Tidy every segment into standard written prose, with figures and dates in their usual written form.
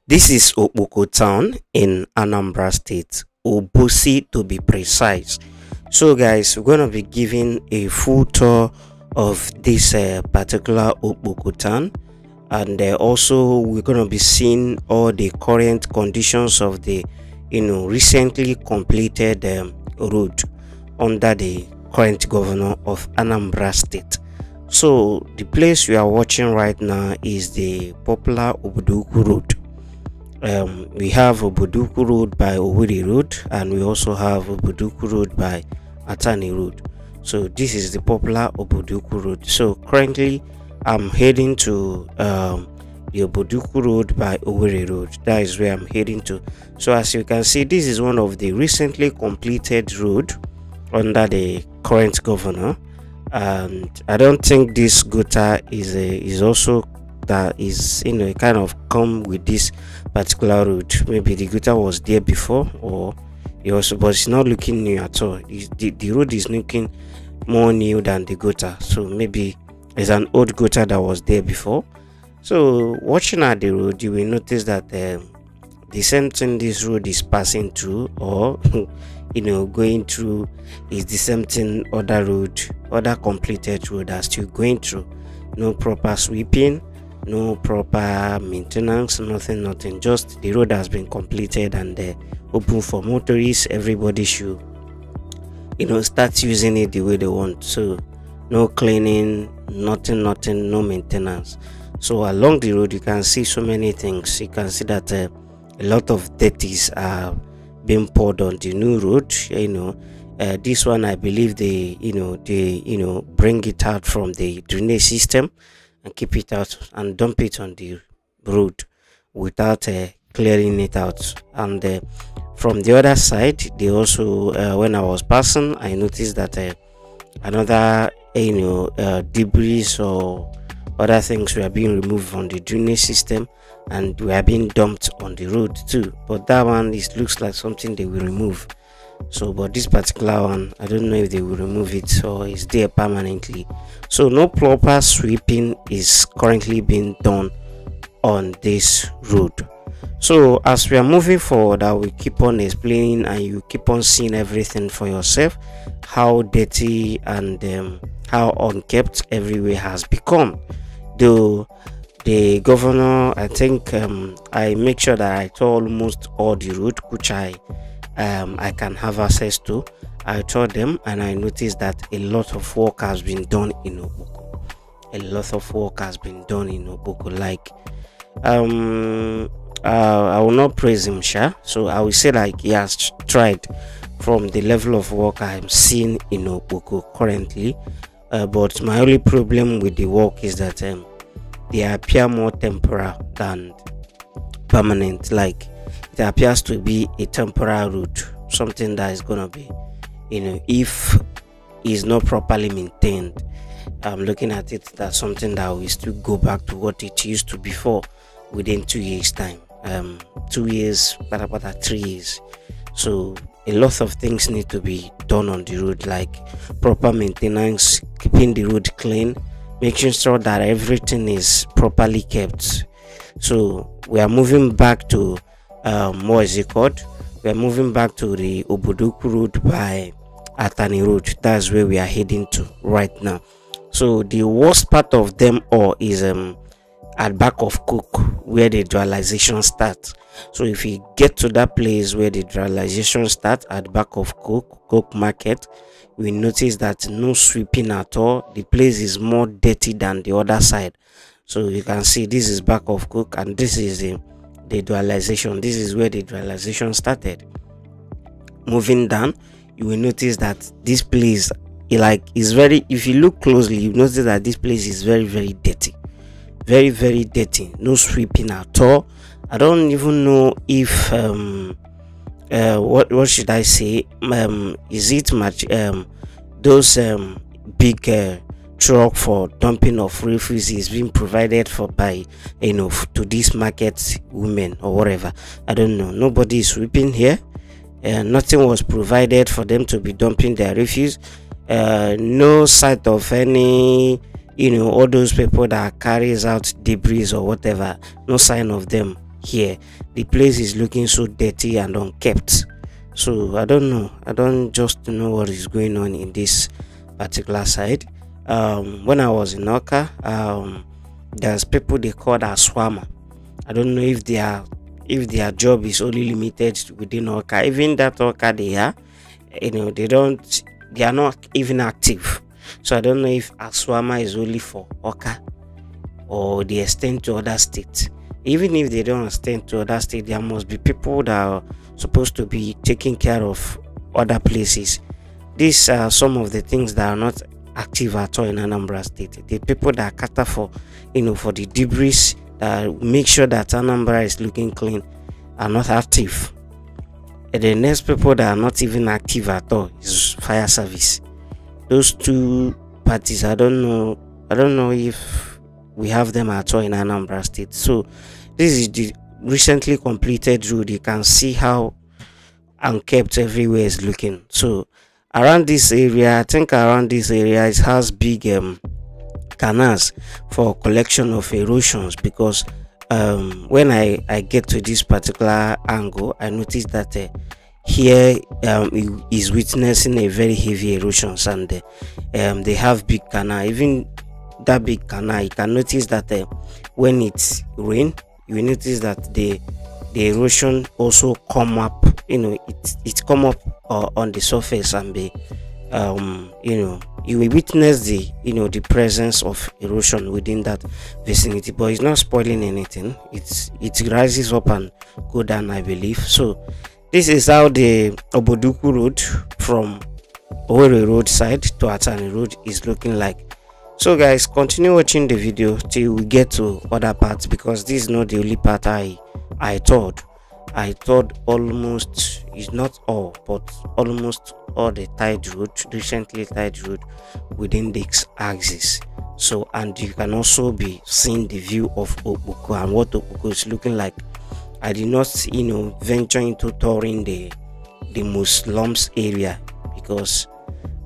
This is Okpoko town in Anambra state, Obosi to be precise. So guys, we're going to be giving a full tour of this particular Okpoko town, and also we're going to be seeing all the current conditions of the recently completed road under the current governor of Anambra state. So the place we are watching right now is the popular Oboduku road. We have Oboduku Road by Owerri Road, and we also have Oboduku Road by Atani Road. So this is the popular Oboduku Road. So currently I'm heading to the Oboduku Road by Owerri Road. That is where I'm heading to. So as you can see, this is one of the recently completed road under the current governor, and I don't think this gutter is also that is kind of come with this particular road. Maybe the gutter was there before, or it also, but it's not looking new at all. The road is looking more new than the gutter, so maybe it's an old gutter that was there before. So watching at the road, you will notice that the same thing this road is passing through, or going through, is the same thing other completed road are still going through. No proper sweeping, no proper maintenance, nothing. Just the road has been completed and open for motorists. Everybody should start using it the way they want. So no cleaning, nothing, no maintenance. So along the road you can see so many things. You can see that a lot of dirties are being poured on the new road. This one, I believe they bring it out from the drainage system and keep it out and dump it on the road without clearing it out. And from the other side, they also when I was passing, I noticed that another debris or other things were being removed from the drainage system and were being dumped on the road too. But that one, looks like something they will remove. So but this particular one, I don't know if they will remove it or it's there permanently. So no proper sweeping is currently being done on this road. So as we are moving forward, I will keep on explaining and you keep on seeing everything for yourself, how dirty and how unkept everywhere has become. Though the governor, I think I make sure that I tour almost all the road which I can have access to. I told them and I noticed that a lot of work has been done in Okpoko. Like I will not praise him, so I will say like he has tried from the level of work I am seeing in Okpoko currently. But my only problem with the work is that they appear more temporary than permanent. Like it appears to be a temporary route, something that is gonna be, if it's not properly maintained. I'm looking at it, that's something that will still go back to what it used to before within 2 years time. 2 years, 3 years. So a lot of things need to be done on the road, like proper maintenance, keeping the road clean, making sure that everything is properly kept. So we are moving back to what is it called? We are moving back to the Oboduku Road by Atani Road. That's where we are heading to right now. So the worst part of them all is at back of Cook, where the dualization starts. So if you get to that place where the dualization starts at back of Cook Market, we notice that no sweeping at all. The place is more dirty than the other side. So you can see this is back of Cook, and this is the dualization. This is where the dualization started. Moving down, you will notice that this place is very, if you look closely, you notice that this place is very dirty, very dirty. No sweeping at all. I don't even know if what should I say, is it much those big truck for dumping of refuse is being provided for by to these market women or whatever. I don't know. Nobody is sweeping here. Nothing was provided for them to be dumping their refuse. No sight of any all those people that carries out debris or whatever. No sign of them. here. The place is looking so dirty and unkept. So I don't know. I don't just know what is going on in this particular side. When I was in Oka, there's people they call aswama. I don't know if their job is only limited within Oka. Even that Oka they are, they are not even active. So I don't know if aswama is only for Oka or they extend to other states. Even if they don't extend to other states, there must be people that are supposed to be taking care of other places. These are some of the things that are not active at all in Anambra State. The people that cater for, for the debris, that make sure that Anambra is looking clean, are not active. And the next people that are not even active at all is fire service. Those two parties, I don't know if we have them at all in Anambra State. So this is the recently completed road. You can see how unkept everywhere is looking. So around this area, I think around this area it has big canals for collection of erosions, because when I get to this particular angle, I noticed that here is witnessing a very heavy erosions, and they have big canal. Even that big canal, you can notice that when it's rain, you notice that the erosion also come up. It come up on the surface, and be you will witness the presence of erosion within that vicinity, but it's not spoiling anything. It rises up and go down, I believe. So this is how the Oboduku road from Owerri roadside to Atani road is looking like. So guys, continue watching the video till we get to other parts, because this is not the only part I thought almost, is not all, but almost all the tide road, recently tide road within this axis. So, and you can also be seeing the view of Okpoko and what Okpoko is looking like. I did not venture into touring the most slums area, because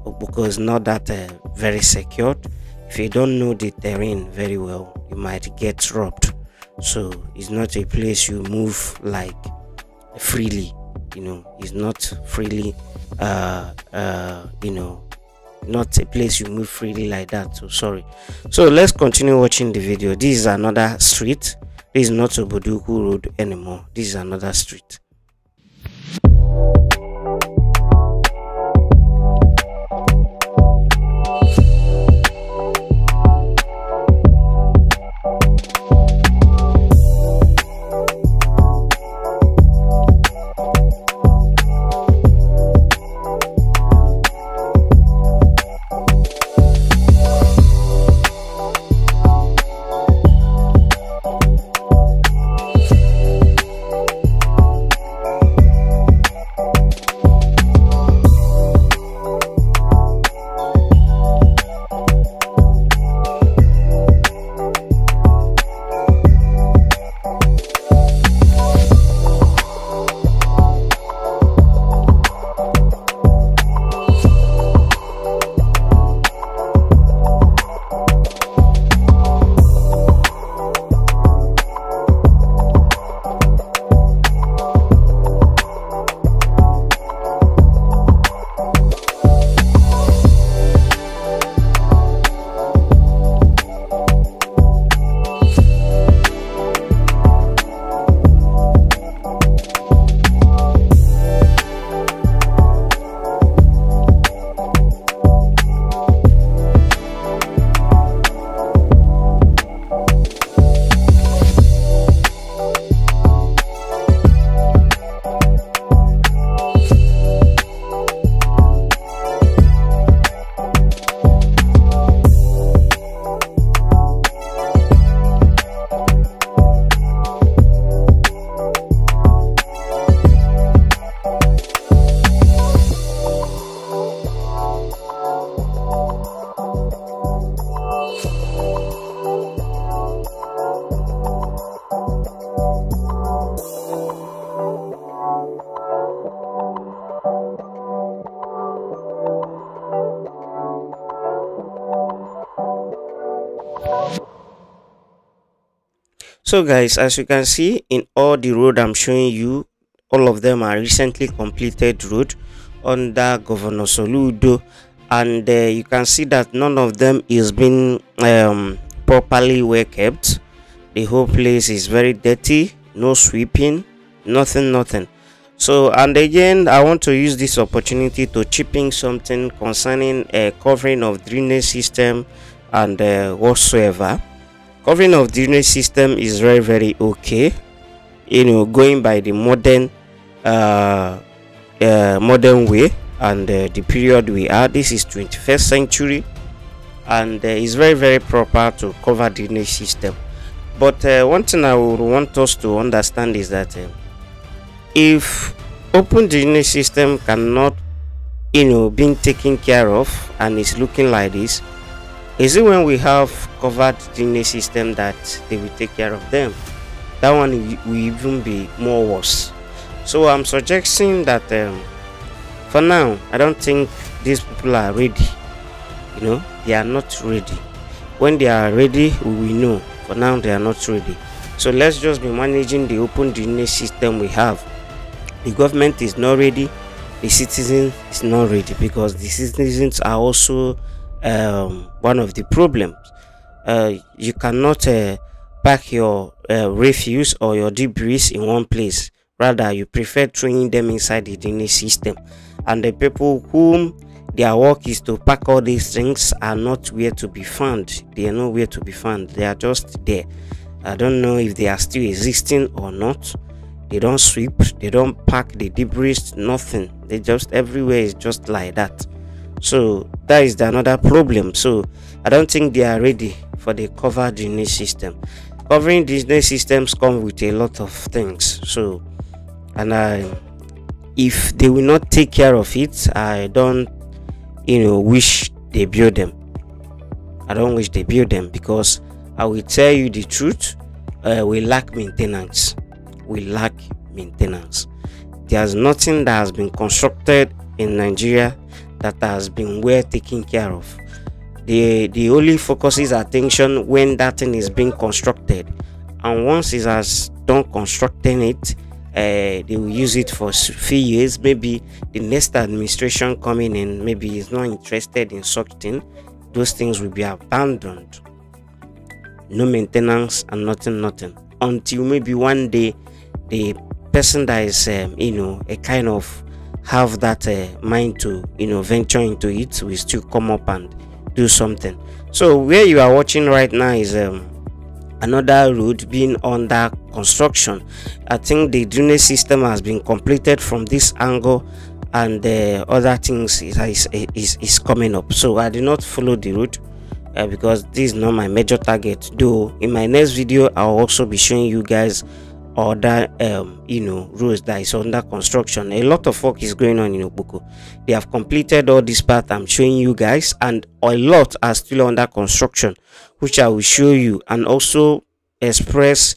Okpoko is not that very secured. If you don't know the terrain very well, you might get robbed. So it's not a place you move like freely. It's not freely not a place you move freely like that. So sorry. So let's continue watching the video. This is another street. This is not Oboduku road anymore. This is another street. So guys, as you can see in all the road I'm showing you, all of them are recently completed road under Governor Soludo, and you can see that none of them is being properly well kept. The whole place is very dirty, no sweeping, nothing. So, and again, I want to use this opportunity to chip in something concerning covering of drainage system and whatsoever. Covering of drainage system is very okay, going by the modern way, and the period we are. This is 21st century, and it's very proper to cover drainage system. But one thing I would want us to understand is that if open drainage system cannot being taken care of and it's looking like this, is it when we have covered drainage system that they will take care of them? That one will even be more worse. So I'm suggesting that for now, I don't think these people are ready. They are not ready. When they are ready, we will know. For now, they are not ready. So let's just be managing the open drainage system we have. The government is not ready, the citizen is not ready, because the citizens are also one of the problems. You cannot pack your refuse or your debris in one place. Rather, you prefer throwing them inside the drainage system, and the people whom their work is to pack all these things are not where to be found. They are nowhere to be found. They are just there. I don't know if they are still existing or not. They don't sweep, they don't pack the debris, nothing. They just, everywhere is just like that. So that is another problem. So I don't think they are ready for the covered drainage system. Covering drainage systems come with a lot of things. So, and if they will not take care of it, I don't wish they build them. I don't wish they build them, because I will tell you the truth, we lack maintenance. There's nothing that has been constructed in Nigeria that has been well taken care of. The only focuses attention when that thing is being constructed, and once it has done constructing it, they will use it for a few years. Maybe the next administration coming in maybe is not interested in such thing. Those things will be abandoned. No maintenance and nothing until maybe one day the person that is a kind of have that mind to venture into it will still come up and do something. So where you are watching right now is another road being under construction. I think the drainage system has been completed from this angle, and other things is coming up. So I did not follow the route because this is not my major target, though in my next video I'll also be showing you guys other roads that is under construction. A lot of work is going on in Okpoko. They have completed all this part I'm showing you guys, and a lot are still under construction, which I will show you and also express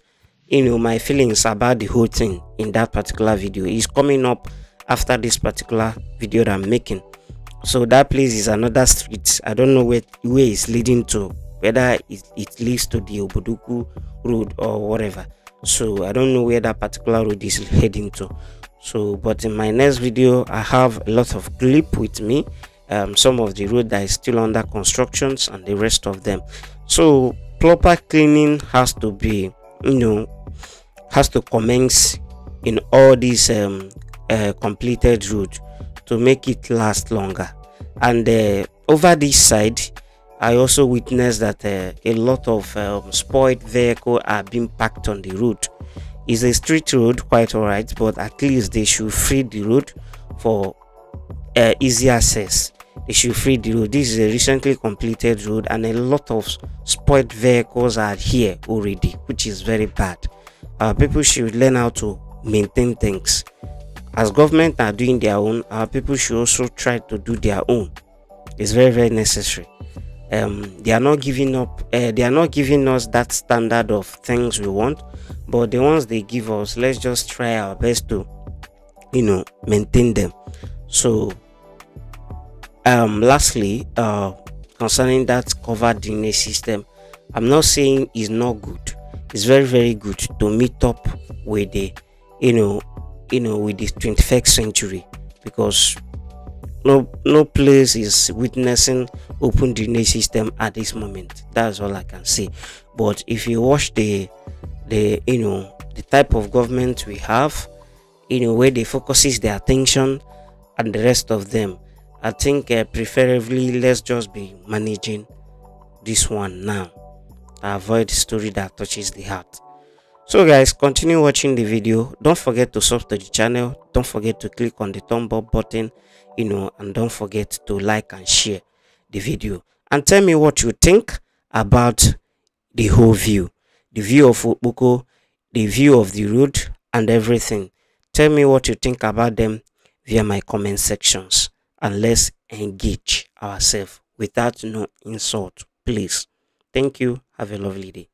my feelings about the whole thing in that particular video. Is coming up after this particular video that I'm making. So that place is another street. I don't know where it's leading to, whether it leads to the Oboduku road or whatever. So I don't know where that particular road is heading to. So but in my next video I have a lot of clip with me, some of the road that is still under constructions and the rest of them. So proper cleaning has to be has to commence in all these completed road to make it last longer. And over this side I also witnessed that a lot of spoiled vehicles are being parked on the road. It's a street road, quite alright, but at least they should free the road for easy access. They should free the road. This is a recently completed road, and a lot of spoiled vehicles are here already, which is very bad. People should learn how to maintain things. As government are doing their own, our people should also try to do their own. It's very necessary. They are not giving up. They are not giving us that standard of things we want, but the ones they give us, let's just try our best to maintain them. So lastly, concerning that covered drainage system, I'm not saying it's not good. It's very, very good to meet up with the, you know, with the 21st century, because no place is witnessing open drainage system at this moment. That's all I can say. But if you watch the type of government we have, where they focuses their attention and the rest of them, I think preferably let's just be managing this one now. Avoid the story that touches the heart. So guys, continue watching the video. Don't forget to subscribe to the channel. Don't forget to click on the thumb up button, and don't forget to like and share the video. And tell me what you think about the whole view. The view of Okpoko, the view of the road and everything. Tell me what you think about them via my comment sections. And let's engage ourselves without no insult, please. Thank you. Have a lovely day.